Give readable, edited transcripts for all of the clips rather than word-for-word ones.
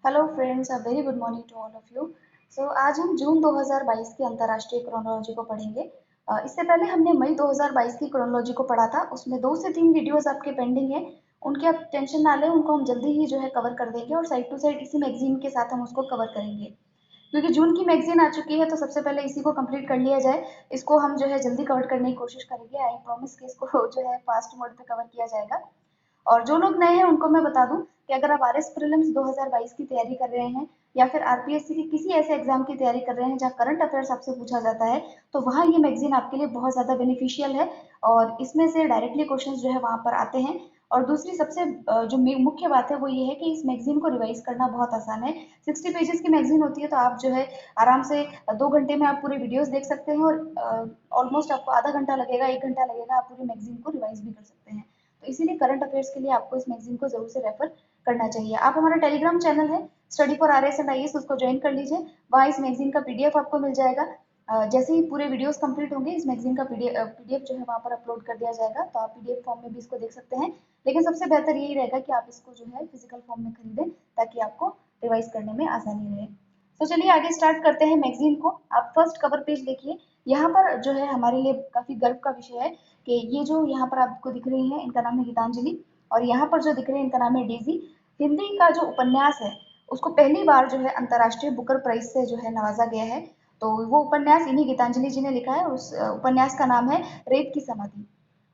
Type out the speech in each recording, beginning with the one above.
Hello friends, a very good morning to all of you. So आज हम जून 2022 की अंतर्राष्ट्रीय क्रोनोलॉजी को पढ़ेंगे। इससे पहले हमने मई 2022 की क्रोनोलॉजी को पढ़ा था। उसमें 2 से 3 वीडियोस आपके पेंडिंग हैं। उनकी आप टेंशन ना लें, उनको हम जल्दी ही जो है कवर कर देंगे और साइड टू साइड इसी मैगजीन के साथ हम उसको कवर करेंगे। क्योंकि जून की मैगजीन आ चुकी है तो सबसे पहले इसी को कंप्लीट कर लिया जाए। इसको हम जो है जल्दी कवर करने की कोशिश करेंगे। आई प्रॉमिस कि इसको जो है फास्ट मोड पे कवर किया जाएगा। और जो लोग नए हैं उनको मैं बता दूं कि अगर आप आरएस प्रीलिम्स 2022 की तैयारी कर रहे हैं या फिर आरपीएससी की किसी ऐसे एग्जाम की तैयारी कर रहे हैं जहां करंट अफेयर्स आपसे पूछा जाता है, तो वहां ये मैगजीन आपके लिए बहुत ज्यादा बेनिफिशियल है। और इसमें से डायरेक्टली क्वेश्चंस जो है वहां पर आते हैं। और दूसरी सबसे जो मुख्य बात है वो ये है कि इस मैगजीन को रिवाइज करना बहुत आसान है। 60 पेजेस की मैगजीन होती है, तो आप जो है आराम से 2 घंटे में आप पूरे वीडियोस देख सकते हैं और ऑलमोस्ट आपको आधा घंटा लगेगा, 1 घंटा लगेगा, आप पूरी मैगजीन को रिवाइज भी कर सकते हैं। तो इसीलिए करंट अफेयर्स के लिए आपको इस मैगजीन को जरूर से रेफर करना चाहिए। आप हमारा टेलीग्राम चैनल है study for RS and IAS, उसको ज्वाइन कर लीजिए। वहाँ इस मैगजीन का पीडीएफ आपको मिल जाएगा। जैसे ही पूरे वीडियोस कंप्लीट होंगे इस मैगजीन का पीडीएफ जो है वहाँ पर अपलोड कर दिया जाएगा, तो आप पीडीएफ फॉर्म में भी इसको देख सकते हैं। लेकिन सबसे बेहतर यही रहेगा कि आप इसको जो है फिजिकल फॉर्म में खरीदें, ताकि आपको रिवाइज करने में आसानी रहे। तो चलिए आगे स्टार्ट करते हैं मैगजीन को। आप फर्स्ट कवर पेज देखिए। यहाँ पर जो है हमारे लिए काफी गर्व का विषय है कि ये जो यहाँ पर आपको दिख रही है इनका नाम है गीतांजलि, और यहाँ पर जो दिख रहे हैं इनका नाम है डेजी। हिंदी का जो उपन्यास है उसको पहली बार जो है अंतर्राष्ट्रीय बुकर प्राइज से जो है नवाजा गया है। तो वो उपन्यास इन्हीं गीतांजलि जी ने लिखा है। उस उपन्यास का नाम है रेत की समाधि।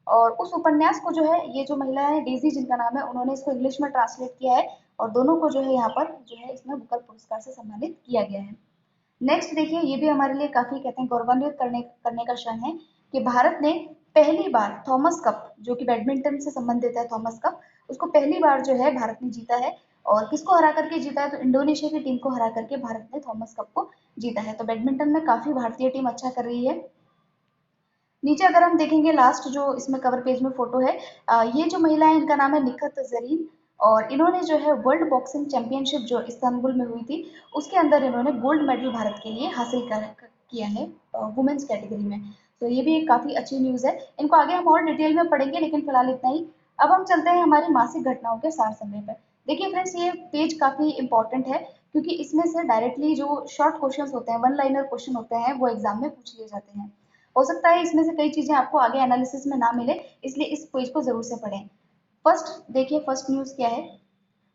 और उस उपन्यास को जो है ये जो महिला है डेजी जिनका नाम है, उन्होंने इसको इंग्लिश में ट्रांसलेट किया है। और दोनों को जो है यहाँ पर जो है इसमें बुकर पुरस्कार से सम्मानित किया गया है। नेक्स्ट देखिए, ये भी हमारे लिए काफी कहते हैं गौरवान्वित करने करने का क्षण है कि भारत ने पहली बार थॉमस कप, जो कि बैडमिंटन से संबंधित है, थॉमस कप, उसको पहली बार जो है भारत ने जीता है। और किसको हरा करके जीता है? तो इंडोनेशिया की टीम को हरा करके भारत ने थॉमस कप को जीता है। तो बैडमिंटन में काफी भारतीय टीम अच्छा कर रही है। नीचे अगर हम देखेंगे लास्ट जो इसमें कवर पेज में फोटो है, ये जो महिला है इनका नाम है निखत जरीन। और इन्होंने जो है वर्ल्ड बॉक्सिंग चैंपियनशिप जो इस्तांबुल में हुई थी उसके अंदर इन्होंने गोल्ड मेडल भारत के लिए हासिल किया है वुमेन्स कैटेगरी में। तो ये भी एक काफी अच्छी न्यूज है। इनको आगे हम और डिटेल में पढ़ेंगे, लेकिन फिलहाल इतना ही। अब हम चलते हैं हमारी मासिक घटनाओं के सार संग्रह पर। देखिए फ्रेंड्स, ये पेज काफी इंपॉर्टेंट है क्योंकि इसमें से डायरेक्टली जो शॉर्ट क्वेश्चन होते हैं, वन लाइनर क्वेश्चन होते हैं, वो एग्जाम में पूछ लिए जाते हैं। हो सकता है इसमें से कई चीजें आपको आगे एनालिसिस में ना मिले, इसलिए इस पेज को जरूर से पढ़ें। फर्स्ट देखिए, फर्स्ट न्यूज क्या है?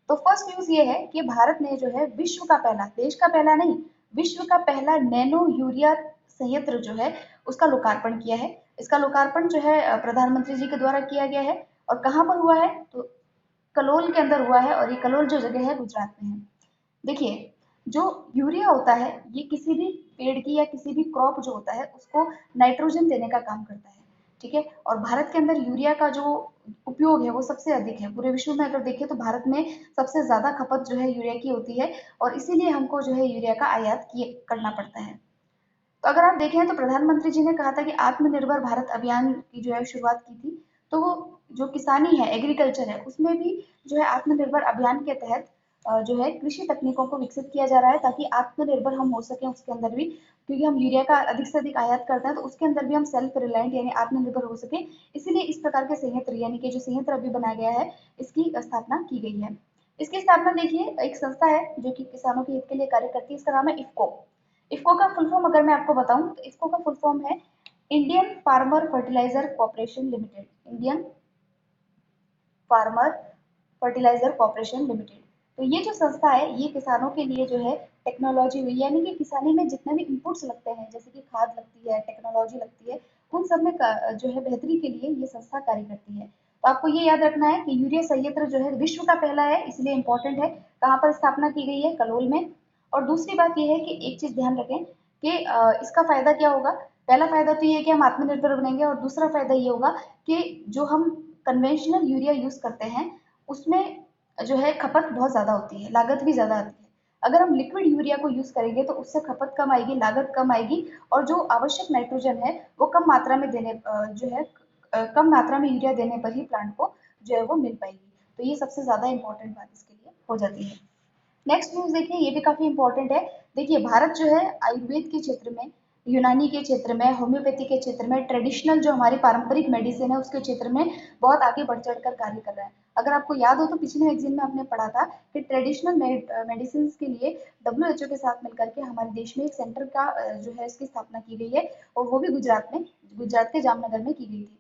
तो फर्स्ट न्यूज ये है कि भारत ने जो है विश्व का पहला, देश का पहला नहीं, विश्व का पहला नैनो यूरिया संयंत्र जो है उसका लोकार्पण किया है। इसका लोकार्पण जो है प्रधानमंत्री जी के द्वारा किया गया है। और कहाँ पर हुआ है? तो कलोल के अंदर हुआ है, और ये कलोल जो जगह है गुजरात में है। देखिए, जो यूरिया होता है ये किसी भी पेड़ की या किसी भी क्रॉप जो होता है उसको नाइट्रोजन देने का काम करता है। ठीक है, और भारत के अंदर यूरिया का जो उपयोग है वो सबसे अधिक है। पूरे विश्व में अगर देखें तो भारत में सबसे ज्यादा खपत जो है यूरिया की होती है, और इसीलिए हमको जो है यूरिया का आयात किए करना पड़ता है। तो अगर आप देखें तो प्रधानमंत्री जी ने कहा था कि आत्मनिर्भर भारत अभियान की जो है शुरुआत की थी। तो वो जो किसानी है, एग्रीकल्चर है, उसमें भी जो है आत्मनिर्भर अभियान के तहत जो है कृषि तकनीकों को विकसित किया जा रहा है, ताकि आत्मनिर्भर हम हो सकें उसके अंदर भी। क्योंकि हम यूरिया का अधिक से अधिक आयात करते हैं तो उसके अंदर भी हम सेल्फ रिलायंट यानी आत्मनिर्भर हो सके। इसीलिए इस प्रकार के संयंत्र यानी कि जो संयंत्र अभी बनाया गया है इसकी स्थापना की गई है। इसकी स्थापना देखिए, एक संस्था है जो कि किसानों के हित के लिए कार्य करती है, इसका नाम है इफ्को। इफ्को का फुल फॉर्म अगर मैं आपको बताऊं तो इफ्को का फुल फॉर्म है Indian farmer fertiliser corporation limited. Indian farmer fertiliser corporation limited. तो ये जो संस्था है ये किसानों के लिए जो है टेक्नोलॉजी हुई, यानी कि किसानी में जितने भी इनपुट्स लगते हैं, जैसे कि खाद लगती है, टेक्नोलॉजी लगती है, उन सब में जो है बेहतरी के लिए ये संस्था कार्य करती है। तो आपको ये याद रखना है कि यूरिया संयंत्र जो है विश्व का पहला है, इसलिए इंपॉर्टेंट है। कहाँ पर स्थापना की गई है? कलोल में। और दूसरी बात यह है कि एक चीज ध्यान रखें कि इसका फायदा क्या होगा। पहला फायदा तो ये है कि हम आत्मनिर्भर बनेंगे, और दूसरा फायदा ये होगा कि जो हम कन्वेंशनल यूरिया यूज करते हैं उसमें जो है खपत बहुत ज्यादा होती है, लागत भी ज्यादा आती है। अगर हम लिक्विड यूरिया को यूज करेंगे तो उससे खपत कम आएगी, लागत कम आएगी, और जो आवश्यक नाइट्रोजन है वो कम मात्रा में देने जो है कम मात्रा में यूरिया देने पर ही प्लांट को जो है वो मिल पाएगी। तो ये सबसे ज्यादा इंपॉर्टेंट बात इसके लिए हो जाती है। नेक्स्ट न्यूज देखिए, ये भी काफी इंपॉर्टेंट है। देखिए, भारत जो है आयुर्वेद के क्षेत्र में यूनानी के क्षेत्र में, होम्योपैथी के क्षेत्र में, ट्रेडिशनल जो हमारी पारंपरिक मेडिसिन है उसके क्षेत्र में बहुत आगे बढ़ चढ़कर कार्य कर रहा है। अगर आपको याद हो तो पिछले मैगजीन में आपने पढ़ा था कि ट्रेडिशनल मेडिसिन के लिए डब्ल्यूएचओ के साथ मिलकर के हमारे देश में एक सेंटर का जो है इसकी स्थापना की गई है, और वो भी गुजरात में, गुजरात के जामनगर में की गई थी।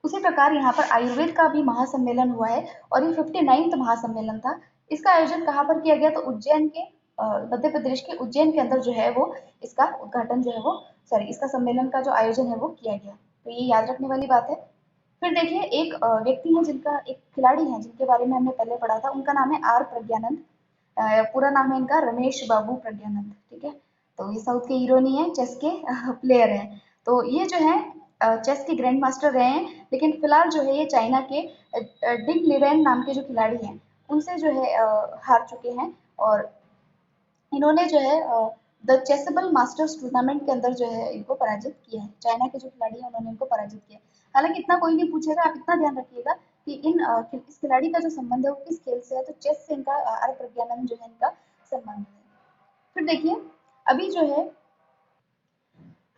उसी प्रकार यहाँ पर आयुर्वेद का भी महासम्मेलन हुआ है, और ये 59वां महासम्मेलन था। इसका आयोजन कहाँ पर किया गया? तो उज्जैन के, मध्य प्रदेश के उज्जैन के अंदर जो है वो इसका उद्घाटन जो है वो, सॉरी, इसका सम्मेलन का जो आयोजन है वो किया गया। तो ये याद रखने वाली बात है। फिर देखिए, एक व्यक्ति है जिनका, एक खिलाड़ी है जिनके बारे में हमने पहले पढ़ा था, उनका नाम है आर प्रज्ञानंद। पूरा नाम है इनका रमेश बाबू प्रज्ञानंद। ठीक है, तो ये साउथ के हीरो नहीं है, चेस के प्लेयर हैं। तो ये जो है चेस के ग्रैंड मास्टर रहे हैं, लेकिन फिलहाल जो है ये चाइना के डिंग लिरेन नाम के जो खिलाड़ी हैं उनसे जो है हार चुके हैं। और इन्होंने जो है द चेसबल मास्टर्स टूर्नामेंट के अंदर जो है इनको पराजित किया है। चाइना के जो खिलाड़ी हैं उन्होंने इनको पराजित किया। हालांकि इतना कोई नहीं पूछेगा, आप इतना ध्यान रखिएगा कि इस खिलाड़ी का जो संबंध है वो किस खेल से है, तो चेस से इनका आर प्रज्ञानंद जो है इनका संबंध है। फिर देखिए, अभी जो है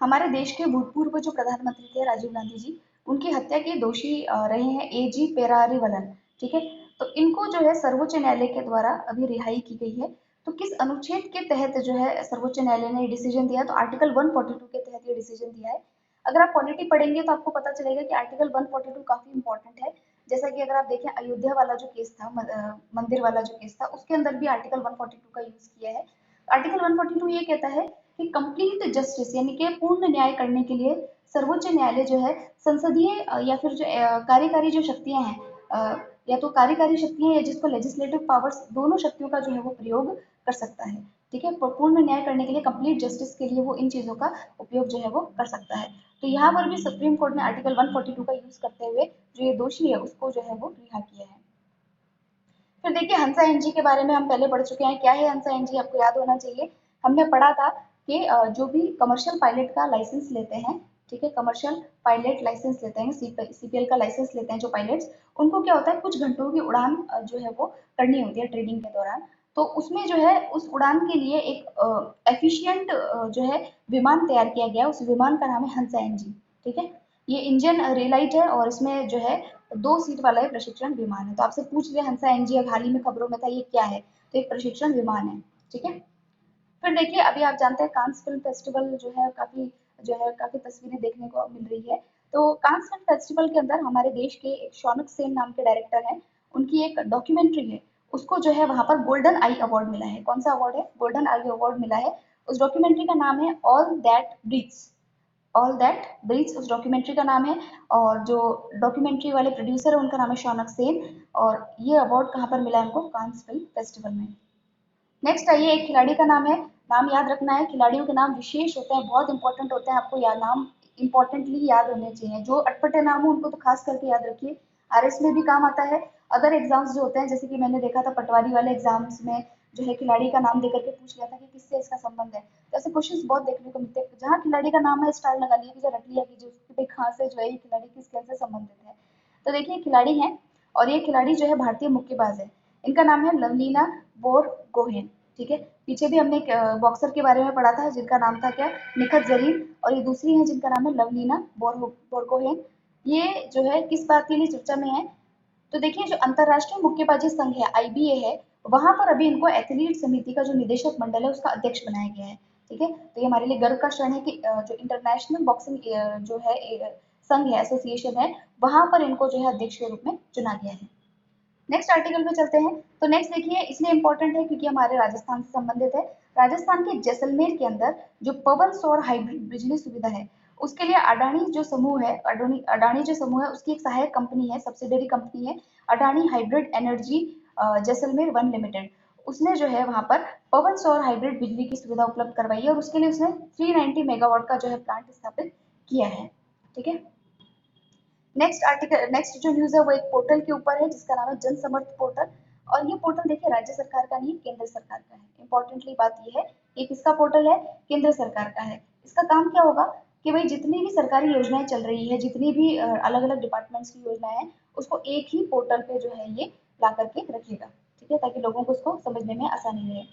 हमारे देश के भूतपूर्व जो प्रधानमंत्री थे राजीव गांधी जी, उनकी हत्या के दोषी रहे हैं एजी पेरारीवलन। ठीक है, तो इनको जो है सर्वोच्च न्यायालय के द्वारा अभी रिहाई की गई है। तो किस अनुच्छेद के तहत जो है सर्वोच्च न्यायालय ने डिसीजन दिया? तो आर्टिकल 142 के तहत ये डिसीजन दिया है। अगर आप पॉलिटी पढ़ेंगे तो आपको पता चलेगा कि आर्टिकल 142 काफी इंपॉर्टेंट है। जैसा कि अगर आप देखें अयोध्या वाला जो केस था, मंदिर वाला जो केस था, उसके अंदर भी आर्टिकल 142 का यूज किया है। आर्टिकल 142 ये कहता है कि कंप्लीट जस्टिस यानी कि पूर्ण न्याय करने के लिए सर्वोच्च न्यायालय जो है संसदीय या फिर जो कार्यकारी जो शक्तियां हैं, या तो कार्यकारी शक्तियां या जिसको लेजिस्लेटिव पावर्स, दोनों शक्तियों का जो है वो प्रयोग कर सकता है। ठीक है, पूर्ण न्याय करने के लिए, कंप्लीट जस्टिस के लिए वो इन चीजों का उपयोग जो है वो कर सकता है। तो यहाँ पर भी सुप्रीम कोर्ट ने आर्टिकल 142 का यूज करते हुए जो ये दोषी है उसको जो है वो रिहा किया है। फिर देखिए, हंसा एनजी के बारे में हम पहले पढ़ चुके हैं। क्या है हंसा एनजी? आपको याद होना चाहिए। हमने पढ़ा था कि जो भी कमर्शियल पायलट का लाइसेंस लेते हैं, ठीक है, कमर्शियल पायलट लाइसेंस लेते हैं, सीपीएल का लाइसेंस लेते हैं जो पायलट्स, उनको क्या होता है, कुछ घंटों की उड़ान जो है वो करनी होती है ट्रेनिंग के दौरान। तो उसमें जो है उस उड़ान के लिए एक एफिशिएंट जो है विमान तैयार किया गया। उस विमान का नाम है हंसा एनजी। ठीक है, ये इंडियन रेलाइट है और इसमें जो है 2 सीट वाला ये प्रशिक्षण विमान है। तो आपसे पूछ लिया हंसा एनजी, अब हाल ही में खबरों में था, ये क्या है? तो एक प्रशिक्षण विमान है। ठीक है, फिर देखिए, अभी आप जानते हैं कांस फिल्म फेस्टिवल जो है काफी तस्वीरें देखने को मिल रही है। तो कांस फिल्म फेस्टिवल के अंदर हमारे देश के एक शौनक सेन नाम के डायरेक्टर हैं, उनकी एक डॉक्यूमेंट्री है, उसको जो है वहां पर गोल्डन आई अवार्ड मिला है। कौन सा अवार्ड है? गोल्डन आई अवार्ड मिला है। उस डॉक्यूमेंट्री का नाम है all that breathes. All that breathes उस डॉक्यूमेंट्री का नाम है, और जो डॉक्यूमेंट्री वाले प्रोड्यूसर है उनका नाम है शौनक सेन। और ये अवार्ड कहाँ पर मिला है उनको? कांस फिल्म फेस्टिवल में। नेक्स्ट आइए, एक खिलाड़ी का नाम है, नाम याद रखना है। खिलाड़ियों के नाम विशेष होते हैं, बहुत इंपॉर्टेंट होते हैं, आपको याद, नाम इंपॉर्टेंटली याद होने चाहिए। जो अटपटे नाम हो उनको तो खास करके याद रखिए, आरएस में भी काम आता है। अदर एग्जाम्स जो होते हैं, जैसे कि मैंने देखा था पटवारी वाले एग्जाम्स में जो है खिलाड़ी का नाम देकर के पूछ लिया था कि किससे इसका संबंध है। तो ऐसे क्वेश्चन बहुत देखने को मिलते हैं, जहाँ खिलाड़ी का नाम है स्टार लगा लिया कीजिए, रट लिया कीजिए उसकी भाई कहाँ से जो है ये खिलाड़ी किस खेल से संबंधित है। तो देखिए, खिलाड़ी हैं, और ये खिलाड़ी जो है भारतीय मुक्केबाज है। इनका नाम है लवलीना बोरगोहेन। ठीक है, पीछे भी हमने एक बॉक्सर के बारे में पढ़ा था जिनका नाम था क्या? निखत जरीन। और ये दूसरी है जिनका नाम है लवलीना बोरगोहेन। ये जो है किस बात के लिए चर्चा में है? तो देखिए, जो अंतरराष्ट्रीय मुक्केबाजी संघ है, आईबीए है, वहां पर अभी इनको एथलीट समिति का जो निदेशक मंडल है उसका अध्यक्ष बनाया गया है। ठीक है, तो ये हमारे लिए गर्व का क्षण है कि जो इंटरनेशनल बॉक्सिंग जो है संघ है, एसोसिएशन है, वहां पर इनको जो है अध्यक्ष के रूप में चुना गया है। नेक्स्ट आर्टिकल पे चलते हैं। तो नेक्स्ट देखिए, इसलिए इंपॉर्टेंट है क्योंकि हमारे राजस्थान से संबंधित है। राजस्थान के जैसलमेर के अंदर जो पवन सौर हाइब्रिड बिजली सुविधा है, उसके लिए अडानी जो समूह है, अडानी जो समूह है उसकी एक सहायक कंपनी है, सब्सिडरी कंपनी है, Adani hybrid energy Jaisalmer one limited. उसने जो है वहां पर पवन सौर हाइब्रिड बिजली की सुविधा उपलब्ध करवाई है, और उसके लिए उसने 390 मेगावाट का जो है प्लांट स्थापित किया है। ठीक है, नेक्स्ट आर्टिकल, नेक्स्ट जो न्यूज है वो एक पोर्टल के ऊपर है जिसका नाम है जन समर्थ पोर्टल। और ये पोर्टल देखिए राज्य सरकार का नहीं, केंद्र सरकार का है। इंपॉर्टेंटली बात ये है, ये किसका पोर्टल है? केंद्र सरकार का है। इसका काम क्या होगा कि भाई जितनी भी सरकारी योजनाएं चल रही है, जितनी भी अलग अलग डिपार्टमेंट्स की योजनाएं हैं, उसको एक ही पोर्टल पे जो है ये ला करके रखेगा। ठीक है, ताकि लोगों को उसको समझने में आसानी रहे।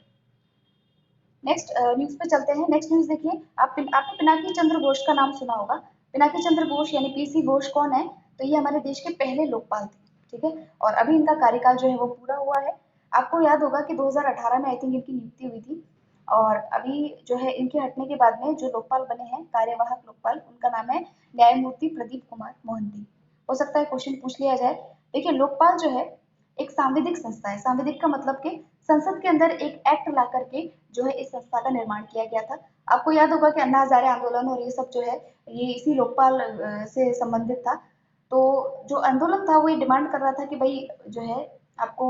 नेक्स्ट न्यूज़ पे चलते हैं। नेक्स्ट न्यूज़ देखिए, आपने पिनाकी चंद्र घोष का नाम सुना होगा। पिनाकी चंद्र घोष यानी पीसी घोष कौन है? तो ये हमारे देश के पहले लोकपाल थे, ठीक है? और अभी इनका कार्यकाल जो है वो पूरा हुआ है। आपको याद होगा कि 2018 में आई थिंक इनकी नियुक्ति हुई थी, और अभी जो है इनके हटने के बाद में जो लोकपाल बने हैं, कार्यवाहक लोकपाल, उनका नाम है न्यायमूर्ति प्रदीप कुमार मोहंती। हो सकता है क्वेश्चन पूछ लिया जाए। देखिए, लोकपाल जो है एक सांविधिक संस्था है। सांविधिक का मतलब कि संसद के अंदर एक एक्ट ला करके जो है इस संस्था का निर्माण किया गया था। आपको याद होगा कि अन्ना हजारे आंदोलन और ये सब जो है ये इसी लोकपाल से संबंधित था। तो जो आंदोलन था वो ये डिमांड कर रहा था कि भाई जो है आपको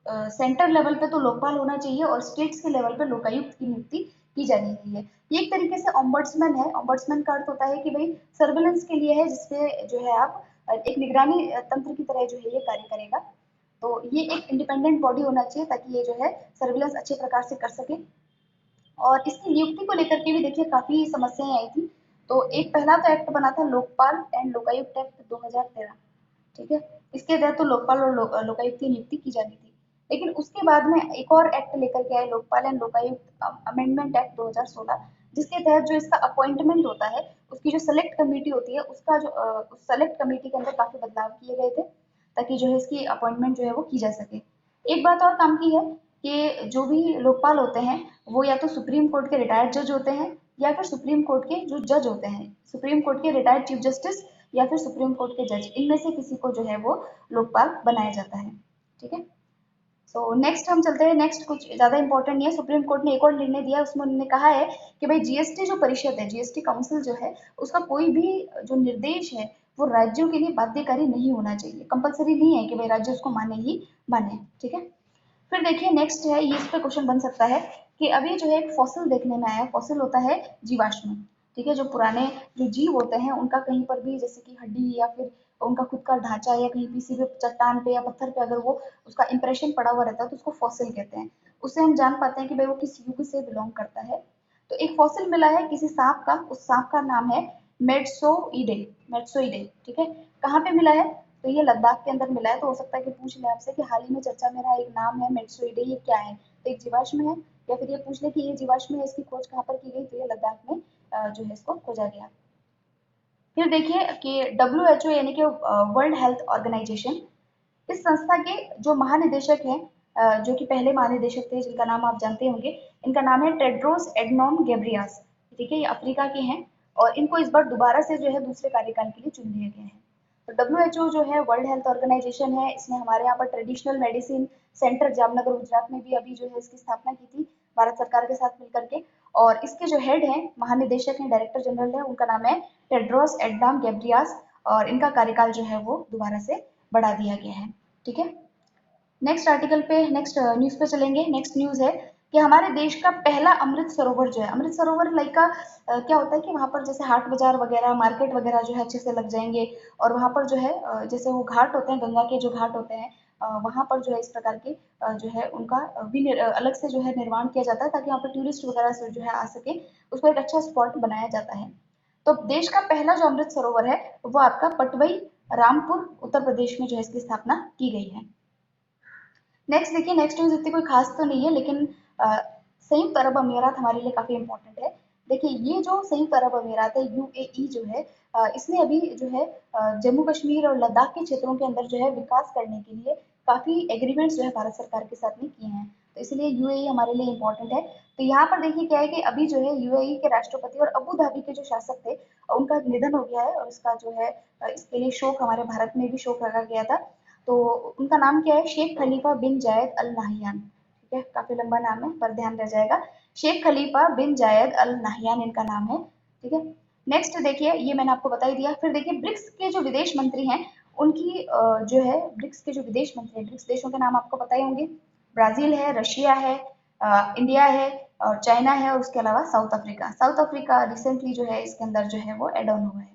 सेंटर लेवल पे तो लोकपाल होना चाहिए और स्टेट्स के लेवल पे लोकायुक्त की नियुक्ति की जानी चाहिए। ये एक तरीके से ऑम्बड्समैन है। ऑम्बड्समैन का अर्थ होता है कि भाई सर्विलेंस के लिए है, जिसपे जो है आप एक निगरानी तंत्र की तरह जो है ये कार्य करेगा। तो ये एक इंडिपेंडेंट बॉडी होना चाहिए ताकि ये जो है सर्विलेंस अच्छे प्रकार से कर सके। और इसकी नियुक्ति को लेकर के भी देखिए काफी समस्याएं आई थी। तो एक पहला तो एक्ट बना था लोकपाल एंड लोकायुक्त एक्ट 2013, ठीक है? इसके तहत तो लोकपाल और लोकायुक्त की नियुक्ति की जानी थी। लेकिन उसके बाद में एक और एक्ट लेकर के आए, Lokpal and Lokayukta amendment act 2016, जिसके तहत जो इसका अपॉइंटमेंट होता है, उसकी जो सेलेक्ट कमेटी होती है, उसका जो सेलेक्ट कमेटी के अंदर काफी बदलाव किए गए थे ताकि जो है इसकी अपॉइंटमेंट जो है वो की जा सके। एक बात और काम की है कि जो भी लोकपाल होते हैं वो या तो सुप्रीम कोर्ट के रिटायर्ड जज होते हैं या फिर सुप्रीम कोर्ट के जो जज होते हैं, सुप्रीम कोर्ट के रिटायर्ड चीफ जस्टिस या फिर सुप्रीम कोर्ट के जज, इनमें से किसी को जो है वो लोकपाल बनाया जाता है, ठीक है? सो नेक्स्ट हम चलते हैं। नेक्स्ट कुछ ज्यादा इंपॉर्टेंट नहीं है। सुप्रीम कोर्ट ने एक और निर्णय दिया, उसमें उन्होंने कहा है कि भाई जीएसटी जो परिषद है, जीएसटी काउंसिल जो है, उसका कोई भी जो निर्देश है वो राज्यों के लिए बाध्यकारी नहीं होना चाहिए। कंपलसरी नहीं है कि भाई राज्य उसको माने ही माने, ठीक है? फिर देखिए नेक्स्ट है, ये इस पे क्वेश्चन बन सकता है कि अभी जो है एक फॉसिल देखने में आया। फॉसिल होता है जीवाश्म, ठीक है? जो पुराने जो जीव होते हैं उनका कहीं पर भी जैसे कि हड्डी या फिर उनका खुद का ढांचा या कहीं किसी भी चट्टान पे या पत्थर पे अगर वो उसका इंप्रेशन पड़ा हुआ रहता है तो उसको फॉसिल कहते हैं। उससे हम जान पाते हैं कि भाई वो किस युग से बिलोंग करता है। तो एक फॉसिल मिला है किसी सांप का, उस सांप का नाम है मेड्सोइडे। मेड्सोइडे, ठीक है? कहाँ पे मिला है? तो ये लद्दाख के अंदर मिला है। तो हो सकता है कि पूछ ले आपसे कि हाल ही में चर्चा में रहा एक नाम है मेड्सोइडे, ये क्या है? तो एक जीवाश्म है। या फिर ये पूछ ले कि ये जीवाश्म है, इसकी खोज कहाँ पर की गई? तो ये लद्दाख में जो है इसको खोजा गया। फिर देखिए कि WHO यानी कि वर्ल्ड हेल्थ ऑर्गेनाइजेशन, इस संस्था के जो महानिदेशक हैं, जो कि पहले महानिदेशक थे जिनका नाम आप जानते होंगे, इनका नाम है टेड्रोस एडनॉम गेब्रियास, ठीक है? ये अफ्रीका के हैं और इनको इस बार दोबारा से जो है दूसरे कार्यकाल के लिए चुन लिया गया है। तो WHO जो है वर्ल्ड हेल्थ ऑर्गेनाइजेशन है, इसने हमारे यहाँ पर traditional medicine centre Jamnagar Gujarat में भी अभी जो है इसकी स्थापना की थी भारत सरकार के साथ मिलकर के। और इसके जो हेड हैं, महानिदेशक हैं, डायरेक्टर जनरल है, उनका नाम है टेड्रोस एडनॉम गेब्रियास, और इनका कार्यकाल जो है वो दोबारा से बढ़ा दिया गया है, ठीक है? नेक्स्ट आर्टिकल पे, नेक्स्ट न्यूज़ पे चलेंगे। नेक्स्ट न्यूज़ है कि हमारे देश का पहला अमृत सरोवर जो है, अमृत सरोवर लाइक का क्या होता है कि वहाँ पर जैसे हाट बाजार वगैरह, मार्केट वगैरह जो है अच्छे से लग जाएंगे। और वहाँ पर जो है जैसे वो घाट होते हैं, गंगा के जो घाट होते हैं, वहाँ पर जो है इस प्रकार के जो है उनका भी अलग से जो है निर्माण किया जाता है ताकि वहाँ पर टूरिस्ट वगैरह से जो है आ सके, उसको एक अच्छा स्पॉट बनाया जाता है। तो देश का पहला जो अमृत सरोवर है वो आपका पटवई रामपुर उत्तर प्रदेश में जो है इसकी स्थापना की गई है। नेक्स्ट देखिए, नेक्स्ट न्यूज़ इतनी कोई खास तो नहीं है, लेकिन संयुक्त अरब अमीरात हमारे लिए काफ़ी इंपॉर्टेंट है। देखिए, ये जो संयुक्त अरब अमीरात है, यूएई जो है, इसने अभी जो है जम्मू कश्मीर और लद्दाख के क्षेत्रों के अंदर जो है विकास करने के लिए काफ़ी एग्रीमेंट्स जो है भारत सरकार के साथ में किए हैं। तो इसलिए यूएई हमारे लिए इम्पोर्टेंट है। तो यहाँ पर देखिए क्या है कि अभी जो है यूएई के राष्ट्रपति और अबू धाबी के जो शासक थे, उनका निधन हो गया है और इसका जो है इसके लिए शोक, हमारे भारत में भी शोक रखा गया था। तो उनका नाम क्या है? शेख खलीफा बिन जायद अल नाहियान, ठीक है? काफी लंबा नाम है पर ध्यान रह जाएगा। शेख खलीफा बिन जायद अल नाहियान इनका नाम है, ठीक है? नेक्स्ट देखिए, ये मैंने आपको बता ही दिया। फिर देखिए ब्रिक्स के जो विदेश मंत्री हैं, उनकी जो है ब्रिक्स के जो विदेश मंत्री हैं, ब्रिक्स देशों के नाम आपको पता ही होंगे। ब्राजील है, रशिया है, इंडिया है और चाइना है, और उसके अलावा south Africa. South Africa recently जो है इसके अंदर जो है वो एड ऑन हुआ है।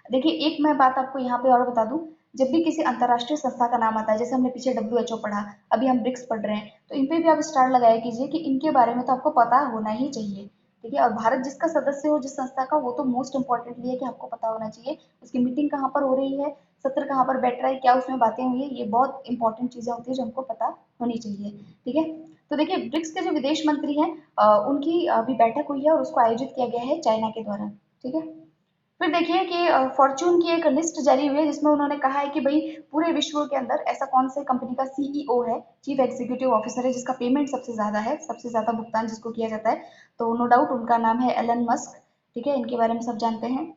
देखिए, एक मैं बात आपको यहाँ पे और बता दूं, जब भी किसी अंतरराष्ट्रीय संस्था का नाम आता है, जैसे हमने पीछे WHO पढ़ा, अभी हम ब्रिक्स पढ़ रहे हैं, तो इन पे भी आप स्टार लगाया कीजिए कि इनके बारे में तो आपको पता होना ही चाहिए, ठीक है? और भारत जिसका सदस्य हो, जिस संस्था का, वो तो मोस्ट इंपॉर्टेंटली है कि आपको पता होना चाहिए उसकी मीटिंग कहाँ पर हो रही है, सत्र कहाँ पर बैठ रहा है, क्या उसमें बातें हुई है। ये बहुत इंपॉर्टेंट चीजें होती है जो हमको पता होनी चाहिए, ठीक है? तो देखिए ब्रिक्स के जो विदेश मंत्री हैं उनकी अभी बैठक हुई है और उसको आयोजित किया गया है चाइना के द्वारा। ठीक है, फिर देखिए कि फॉर्च्यून की एक लिस्ट जारी हुई है जिसमें उन्होंने कहा है कि भाई पूरे विश्व के अंदर ऐसा कौन से कंपनी का सीईओ है, चीफ एग्जीक्यूटिव ऑफिसर है, जिसका पेमेंट सबसे ज्यादा है, सबसे ज्यादा भुगतान जिसको किया जाता है। तो नो डाउट उनका नाम है एलन मस्क। ठीक है, इनके बारे में सब जानते हैं।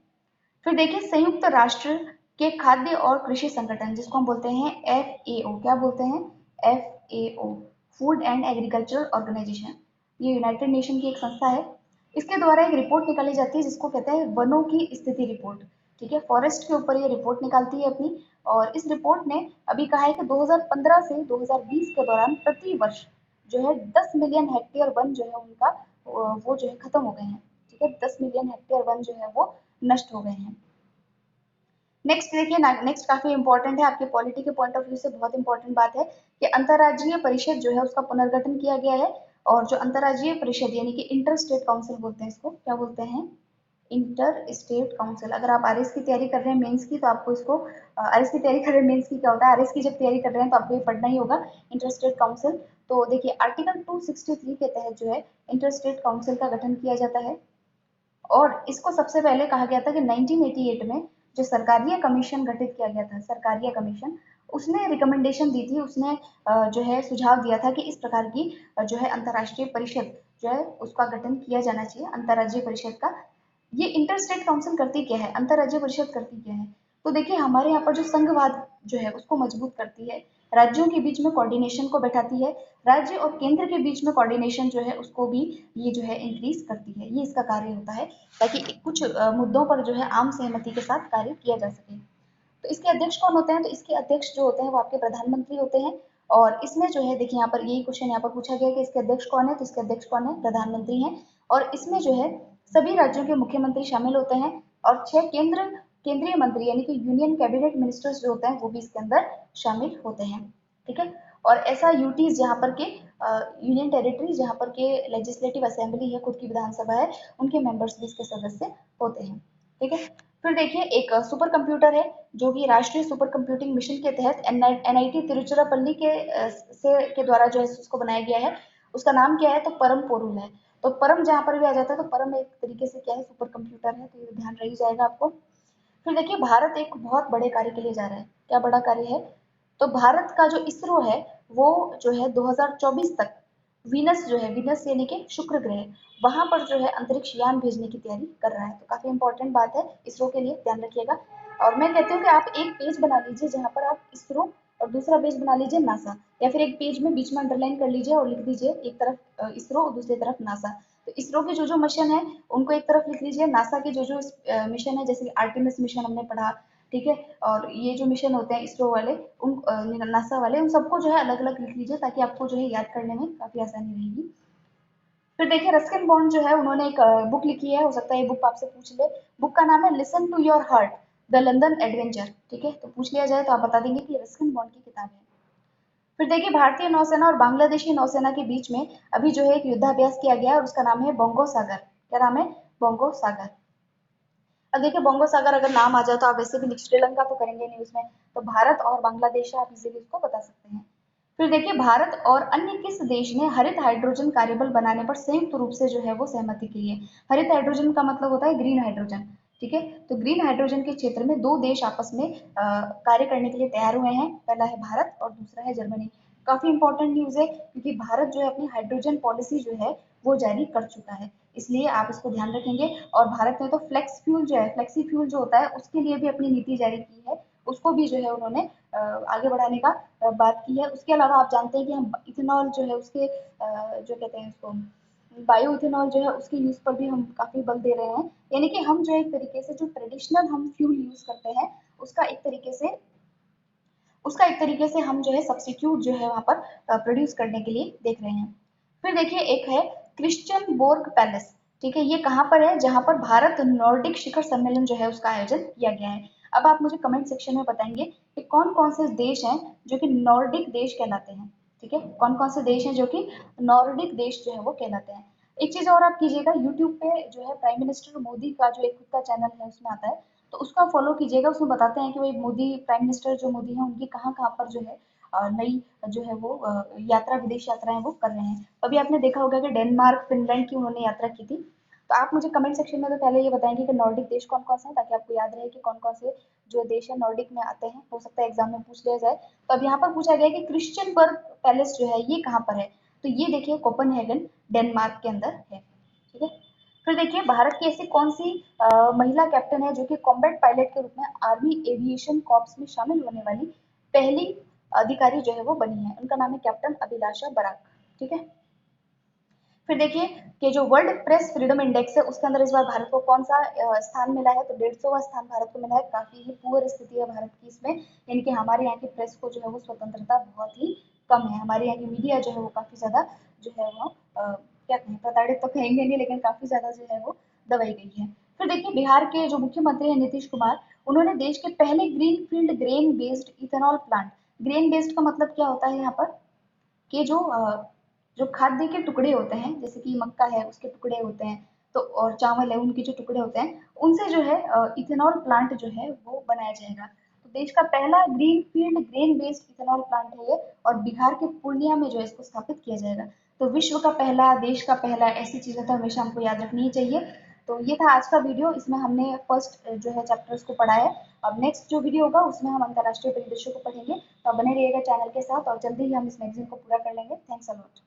फिर देखिए संयुक्त राष्ट्र के खाद्य और कृषि संगठन जिसको हम बोलते हैं FAO, क्या बोलते हैं, FAO, food and agriculture organisation, ये यूनाइटेड नेशन की एक संस्था है। इसके द्वारा एक रिपोर्ट निकाली जाती है जिसको कहते हैं वनों की स्थिति रिपोर्ट। ठीक है, फॉरेस्ट के ऊपर ये रिपोर्ट निकालती है अपनी। और इस रिपोर्ट ने अभी कहा है कि 2015 से 2020 के दौरान प्रति वर्ष जो है 10 मिलियन हेक्टेयर वन जो है उनका वो जो है खत्म हो गए हैं। ठीक है, 10 मिलियन हेक्टेयर वन जो है वो नष्ट हो गए हैं। नेक्स्ट देखिए, नेक्स्ट काफी इंपॉर्टेंट है, आपके पॉलिटी के पॉइंट ऑफ व्यू से बहुत इंपॉर्टेंट बात है कि अंतर्राज्यीय परिषद जो है उसका पुनर्गठन किया गया है। और जो अंतर्राज्यीय परिषद यानी कि इंटर स्टेट काउंसिल बोलते हैं इसको, क्या बोलते हैं, इंटर स्टेट काउंसिल। अगर आप आरएस की तैयारी कर रहे हैं मेंस की तो आपको इसको आरएस की तैयारी कर रहे हैं मेंस की क्या होता है, आरएस की जब तैयारी कर रहे हैं तो आपको ये पढ़ना ही होगा, इंटर स्टेट काउंसिल। तो देखिए आर्टिकल 263 के तहत जो है इंटर स्टेट काउंसिल का गठन किया जाता है। और इसको सबसे पहले कहा गया था कि 1988 में जो सरकारीय कमीशन गठित किया गया था, सरकारीय कमीशन, उसने रिकमेंडेशन दी थी, उसने जो है सुझाव दिया था कि इस प्रकार की जो है अंतर्राष्ट्रीय परिषद जो है उसका गठन किया जाना चाहिए, अंतर्राज्यीय परिषद का। ये इंटर स्टेट काउंसिल करती क्या है, अंतर्राज्यीय परिषद करती क्या है, तो देखिए हमारे यहाँ पर जो संघवाद जो है उसको मजबूत करती है, राज्यों के बीच में कोऑर्डिनेशन को बैठाती है, राज्य और केंद्र के बीच में कोऑर्डिनेशन जो है उसको भी ये जो है इंक्रीज करती है, ये इसका कार्य होता है, ताकि कुछ मुद्दों पर जो है आम सहमति के साथ कार्य किया जा सके। तो इसके अध्यक्ष कौन होते हैं, तो इसके अध्यक्ष जो होते हैं वो आपके प्रधानमंत्री होते हैं। और इसमें जो है देखिए यहाँ पर यही क्वेश्चन यहाँ पर पूछा गया कि इसके अध्यक्ष कौन है, तो इसके अध्यक्ष कौन है, प्रधानमंत्री हैं। और इसमें जो है सभी राज्यों के मुख्यमंत्री शामिल होते हैं और 6 केंद्रीय मंत्री यानी कि यूनियन कैबिनेट मिनिस्टर्स जो होते हैं वो भी इसके अंदर शामिल होते हैं। ठीक है, और ऐसा यूटीज जहाँ पर के यूनियन टेरिटरी जहाँ पर के लेजिस्लेटिव असेंबली है, खुद की विधानसभा है, उनके मेंबर्स भी इसके सदस्य होते हैं। ठीक है, फिर देखिए एक सुपर कंप्यूटर है जो कि राष्ट्रीय सुपर कंप्यूटिंग मिशन के तहत एनआईटी तिरुचिरापल्ली के द्वारा जो है इसको बनाया गया है। उसका नाम क्या है, तो परम पोरुल है। तो परम जहाँ पर भी आ जाता है तो परम एक तरीके से क्या है, सुपर कंप्यूटर है, तो ये ध्यान रही जाएगा आपको। फिर देखिए भारत एक बहुत बड़े कार्य के लिए जा रहा है, क्या बड़ा कार्य है, तो भारत का जो इसरो है वो जो है 2024 तक वीनस जो है, वीनस यानी कि शुक्र ग्रह, वहां पर जो है अंतरिक्ष यान भेजने की तैयारी कर रहा है। तो काफी इंपॉर्टेंट बात है इसरो के लिए, ध्यान रखिएगा। और मैं कहती हूँ कि आप एक पेज बना लीजिए जहां पर आप इसरो और दूसरा पेज बना लीजिए नासा, या फिर एक पेज में बीच में अंडरलाइन कर लीजिए और लिख दीजिए एक तरफ इसरो और दूसरी तरफ नासा। तो इसरो के जो मिशन है उनको एक तरफ लिख लीजिए, नासा के जो मिशन है जैसे कि आर्टिमिस मिशन हमने पढ़ा, ठीक है, और ये जो मिशन होते हैं इसरो वाले, उन नासा वाले, उन सबको जो है अलग अलग लिख लीजिए ताकि आपको जो है याद करने में काफी आसानी रहेगी। फिर देखिए रस्किन बॉन्ड जो है उन्होंने एक बुक लिखी है, हो सकता है ये बुक आपसे पूछ ले। बुक का नाम है listen to your heart, the London adventure. ठीक है, तो पूछ लिया जाए तो आप बता देंगे कि रस्किन बॉन्ड की किताब है। फिर देखिए भारतीय नौसेना और बांग्लादेशी नौसेना के बीच में अभी जो है एक युद्धाभ्यास किया गया है और उसका नाम है बोंगो सागर। क्या नाम है, बोंगो सागर। अब देखिए बोंगो सागर अगर नाम आ जाए तो आप वैसे भी श्रीलंका तो करेंगे नहीं उसमें, तो भारत और बांग्लादेश आप इजीली उसको बता सकते हैं। फिर देखिए भारत और अन्य किस देश ने हरित हाइड्रोजन कार्यबल बनाने पर संयुक्त रूप से जो है वो सहमति की है। हरित हाइड्रोजन का मतलब होता है ग्रीन हाइड्रोजन। ठीक है, तो ग्रीन हाइड्रोजन के क्षेत्र में दो देश आपस में कार्य करने के लिए तैयार हुए हैं, पहला है भारत और दूसरा है जर्मनी। काफी इंपॉर्टेंट न्यूज है क्योंकि भारत जो है अपनी हाइड्रोजन पॉलिसी जो है वो जारी कर चुका है, इसलिए आप इसको ध्यान रखेंगे। और भारत ने तो फ्लेक्स फ्यूल जो है, फ्लेक्सी फ्यूल जो होता है उसके लिए भी अपनी नीति जारी की है, उसको भी जो है उन्होंने आगे बढ़ाने का बात की है। उसके अलावा आप जानते हैं कि हम इथेनॉल जो है उसके जो कहते हैं उसको बायो इथेनॉल जो है उसके यूज पर भी हम काफी बल दे रहे हैं, यानी कि हम जो एक तरीके से जो ट्रेडिशनल हम फ्यूल यूज करते हैं उसका एक तरीके से उसका एक तरीके से हम जो है सब्स्टिट्यूट जो है वहां पर प्रोड्यूस करने के लिए देख रहे हैं। फिर देखिए एक है क्रिश्चियन बोर्ग पैलेस। ठीक है, ये कहाँ पर है, जहां पर भारत नॉर्डिक शिखर सम्मेलन जो है उसका आयोजन किया गया है। अब आप मुझे कमेंट सेक्शन में बताएंगे कि कौन कौन से देश हैं जो कि नॉर्डिक देश कहलाते हैं। ठीक है, कौन कौन से देश हैं जो कि नॉर्डिक देश जो है वो कहलाते हैं। एक चीज और आप कीजिएगा, यूट्यूब पे जो है प्राइम मिनिस्टर मोदी का जो एक खुद का चैनल है उसमें आता है, तो उसका फॉलो कीजिएगा, उसमें बताते हैं कि भाई मोदी प्राइम मिनिस्टर जो मोदी है उनकी कहाँ कहाँ पर जो है नई जो है वो यात्रा, विदेश यात्राएं वो कर रहे हैं। तो अभी आपने देखा होगा कि डेनमार्क, फिनलैंड की उन्होंने यात्रा की थी। तो आप मुझे कमेंट सेक्शन में तो पहले ये बताएंगे कि नॉर्डिक देश कौन कौन से हैं, ताकि आपको याद रहे कि कौन कौन से जो देश है नॉर्डिक में आते हैं। हो सकता है एग्जाम में पूछ लिया जाए। तो अब यहाँ पर पूछा गया कि क्रिश्चियनबर्ग पैलेस जो है ये कहाँ पर है। तो ये देखिए कोपेनहेगन, डेनमार्क के अंदर है। ठीक है। फिर देखिए भारत की ऐसी कौन सी महिला कैप्टन है जो कि कॉम्बैट पायलट के रूप में आर्मी एविएशन कॉर्प्स में शामिल होने वाली पहली अधिकारी जो है वो बनी है। उनका नाम है कैप्टन अभिलाषा बराक। ठीक है। फिर देखिए कि जो वर्ल्ड प्रेस फ्रीडम इंडेक्स है उसके अंदर इस बार भारत को कौन सा स्थान मिला है। तो 150वां स्थान भारत को मिला है। काफी ही पुअर स्थिति है भारत की इसमें, यानी कि हमारे यहाँ की प्रेस को जो है वो स्वतंत्रता बहुत ही कम है। हमारे यहाँ की मीडिया जो है वो काफी ज्यादा जो है वो क्या कहें, प्रताड़ित तो कहेंगे नहीं, लेकिन काफी ज्यादा जो है वो दबाई गई है। फिर देखिए बिहार के जो मुख्यमंत्री हैं नीतीश कुमार, उन्होंने देश के पहले green field grain based ethanol plant, grain based का मतलब क्या होता है यहाँ पर कि जो खाद्य के टुकड़े होते हैं, जैसे कि मक्का है उसके टुकड़े होते हैं, तो और चावल है उनके जो टुकड़े होते हैं, उनसे जो है इथेनॉल प्लांट जो है वो बनाया जाएगा। तो देश का पहला green field grain based ethanol plant है ये, और बिहार के पूर्णिया में जो है इसको स्थापित किया जाएगा। तो विश्व का पहला, देश का पहला, ऐसी चीजें तो हमेशा हमको याद रखनी ही चाहिए। तो ये था आज का वीडियो। इसमें हमने फर्स्ट जो है चैप्टर्स को पढ़ा है। अब नेक्स्ट जो वीडियो होगा उसमें हम अंतर्राष्ट्रीय परिदृश्य को पढ़ेंगे। तो बने रहिएगा चैनल के साथ, और जल्दी ही हम इस मैगजीन को पूरा कर लेंगे। Thanks a lot.